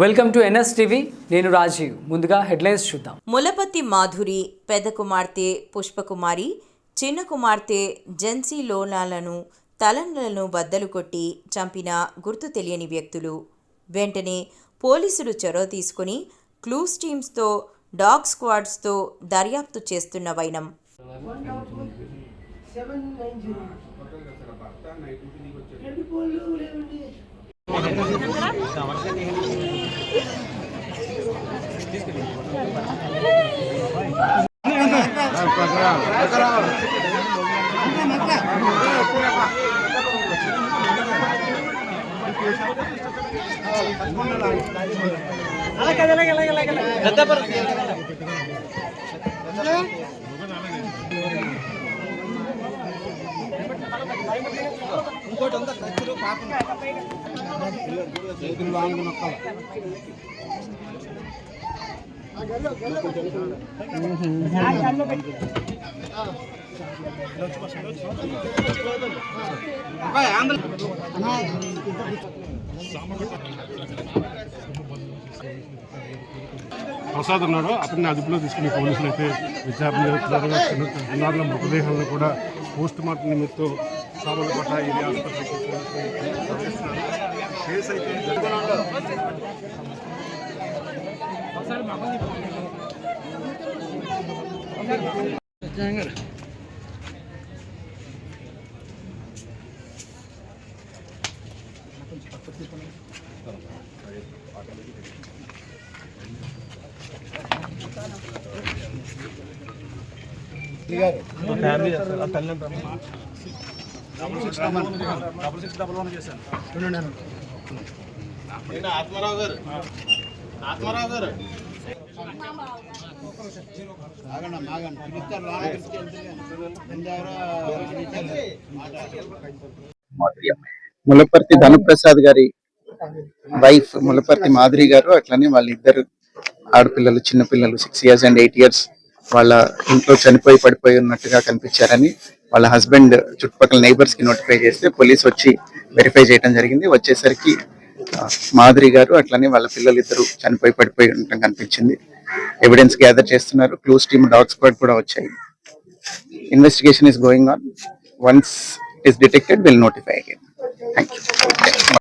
Welcome to NSTV. నేను రాజీవ్. ముందుగా headlines చూద్దాం. ములపతి మాధురి, పెద్ద కుమార్తె పుష్పకుమారి, చిన్న కుమార్తె జెన్సీ లోనాలను తలలను బద్దలు కొట్టి చంపిన గుర్తు తెలియని వ్యక్తులు. వెంటనే పోలీసులు చొరవ తీసుకుని క్లూస్ టీమ్స్తో, డాగ్ స్క్వాడ్స్తో దర్యాప్తు చేస్తున్న వైనం. ప్రసాద్ ఉన్నాడు, అతన్ని అదుపులో తీసుకుని పోలీసులు అయితే విచారణ చేస్తున్నారు. చిన్నారుల మృతదేహాలను కూడా పోస్ట్ మార్టం నిమిత్తం సామర్లపట్ట ఏరియా ఆసుపత్రికి కేసు అయితే ములపర్తి ధనుప్రసాద్ గారి వైఫ్ ములపర్తి మాధురి గారు, అట్లనే వాళ్ళిద్దరు ఆడపిల్లలు, చిన్నపిల్లలు 6 years and 8 years వాళ్ళ ఇంట్లో చనిపోయి పడిపోయి ఉన్నట్టుగా కనిపించారని వాళ్ళ హస్బెండ్ చుట్టుపక్కల నైబర్స్ కి నోటిఫై చేస్తే పోలీస్ వచ్చి వెరిఫై చేయడం జరిగింది. వచ్చేసరికి మాధురి గారు అట్లనే వాళ్ళ పిల్లలు ఇద్దరు చనిపోయి పడిపోయి ఉండటం కనిపించింది. ఎవిడెన్స్ గ్యాదర్ చేస్తున్నారు. క్లూస్ టీమ్, డాగ్ స్క్వాడ్ కూడా వచ్చాయి. Investigation is going on. Once it is detected will notify again. Thank you.